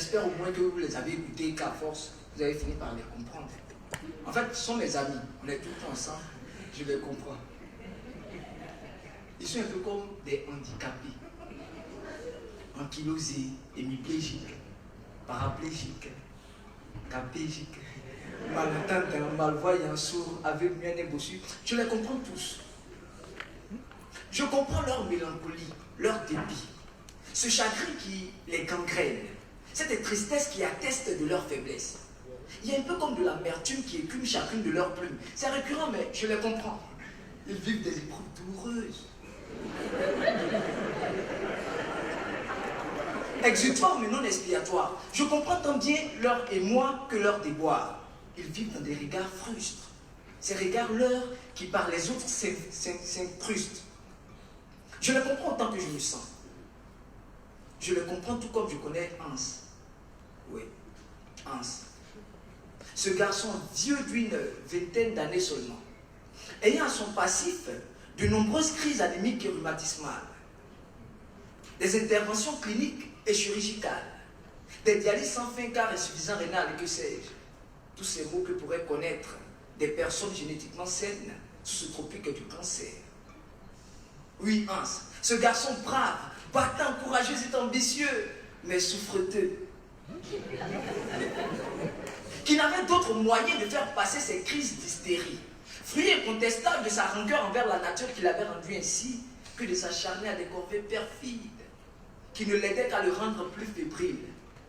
j'espère au moins que vous les avez écoutés, qu'à force, vous avez fini par les comprendre. En fait, ce sont mes amis. On est tout le temps ensemble. Je les comprends. Ils sont un peu comme des handicapés. Ankylosés, hémiplégiques, paraplégiques, capégiques, malentendants, malvoyants, sourds, aveugles, muets, bossus. Je les comprends tous. Je comprends leur mélancolie, leur dépit, ce chagrin qui les gangrène, cette tristesse qui atteste de leur faiblesse. Il y a un peu comme de l'amertume qui écume chacune de leurs plumes. C'est récurrent, mais je les comprends. Ils vivent des épreuves douloureuses. Exutoire mais non expiatoire. Je comprends tant bien leur émoi que leur déboire. Ils vivent dans des regards frustres. Ces regards leurs qui par les autres s'incrustent. Je les comprends autant que je me sens. Je les comprends tout comme je connais Hans. Oui, Hans. Ce garçon vieux d'une vingtaine d'années seulement, ayant à son passif de nombreuses crises anémiques et rhumatismales, des interventions cliniques et chirurgicales, des dialyses sans fin car insuffisant rénal et que sais-je, tous ces mots que pourraient connaître des personnes génétiquement saines sous ce tropique du cancer. Oui, Hans, ce garçon brave, battant, courageux et ambitieux, mais souffreteux, qui n'avait d'autre moyen de faire passer ses crises d'hystérie, fruit incontestable de sa rancœur envers la nature qui l'avait rendu ainsi, que de s'acharner à des corvées perfides, qui ne l'aidaient qu'à le rendre plus fébrile.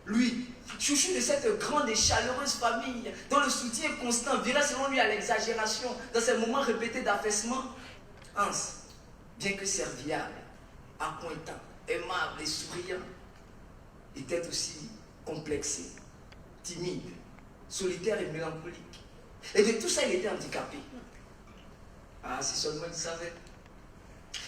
Lui, chouchou de cette grande et chaleureuse famille, dont le soutien constant virait selon lui à l'exagération dans ces moments répétés d'affaissement, Hans, bien que serviable, appointant, aimable et souriant, était aussi complexé, timide, solitaire et mélancolique. Et de tout ça, il était handicapé. Ah, si seulement il savait.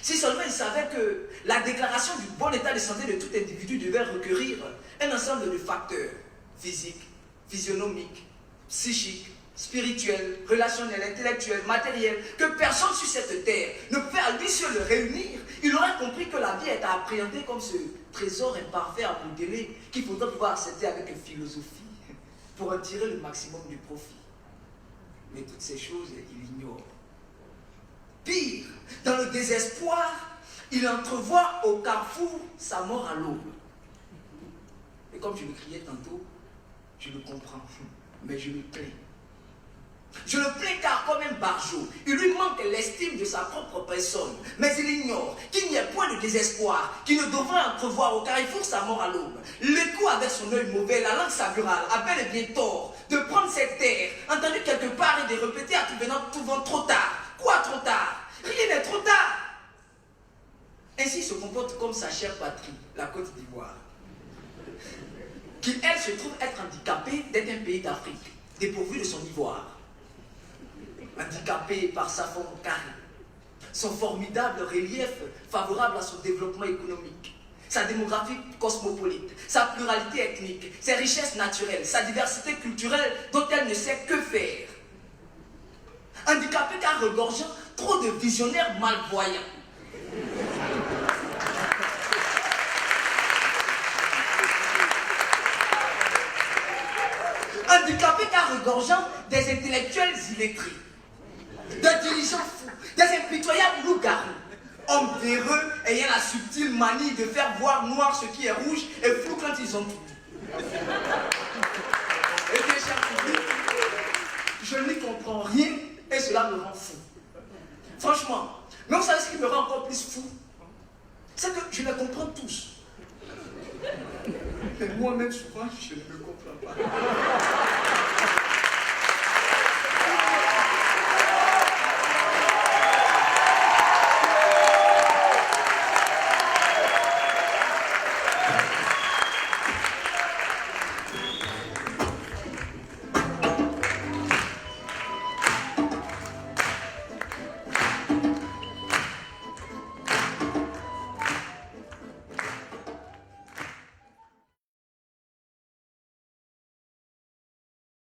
Si seulement il savait que la déclaration du bon état de santé de tout individu devait requérir un ensemble de facteurs physiques, physionomiques, psychiques, spirituels, relationnels, intellectuels, matériels, que personne sur cette terre ne pouvait à lui seul le réunir, il aurait compris que la vie est à appréhender comme ce trésor imparfait à modeler qu'il faudrait pouvoir accepter avec philosophie pour en tirer le maximum du profit. Mais toutes ces choses, il ignore. Pire, dans le désespoir, il entrevoit au carrefour sa mort à l'aube. Et comme je le criais tantôt, je le comprends, mais je le plains. Je le plains car comme un barjot, il lui manque l'estime de sa propre personne, mais il ignore qu'il n'y a point de désespoir, qu'il ne devrait entrevoir au carrefour sa mort à l'aube. L'écho avec son œil mauvais, la langue saburale, a bel et bien tort de prendre cette terre, entendu quelque part et de répéter à tout venant, tout vent, trop tard. Quoi trop tard? Rien n'est trop tard. Ainsi il se comporte comme sa chère patrie, la Côte d'Ivoire, qui elle se trouve être handicapée d'être un pays d'Afrique, dépourvu de son ivoire. Handicapé par sa forme carrée, son formidable relief favorable à son développement économique, sa démographie cosmopolite, sa pluralité ethnique, ses richesses naturelles, sa diversité culturelle dont elle ne sait que faire. Handicapé car regorgeant trop de visionnaires malvoyants. Handicapé car regorgeant des intellectuels illettrés, des dirigeants fous, des impitoyables loups-garous, hommes véreux ayant la subtile manie de faire voir noir ce qui est rouge et flou quand ils ont tout. Et bien, cher public, je n'y comprends rien et cela me rend fou. Franchement, mais vous savez ce qui me rend encore plus fou? C'est que je les comprends tous. Mais moi-même, souvent, je ne me comprends pas.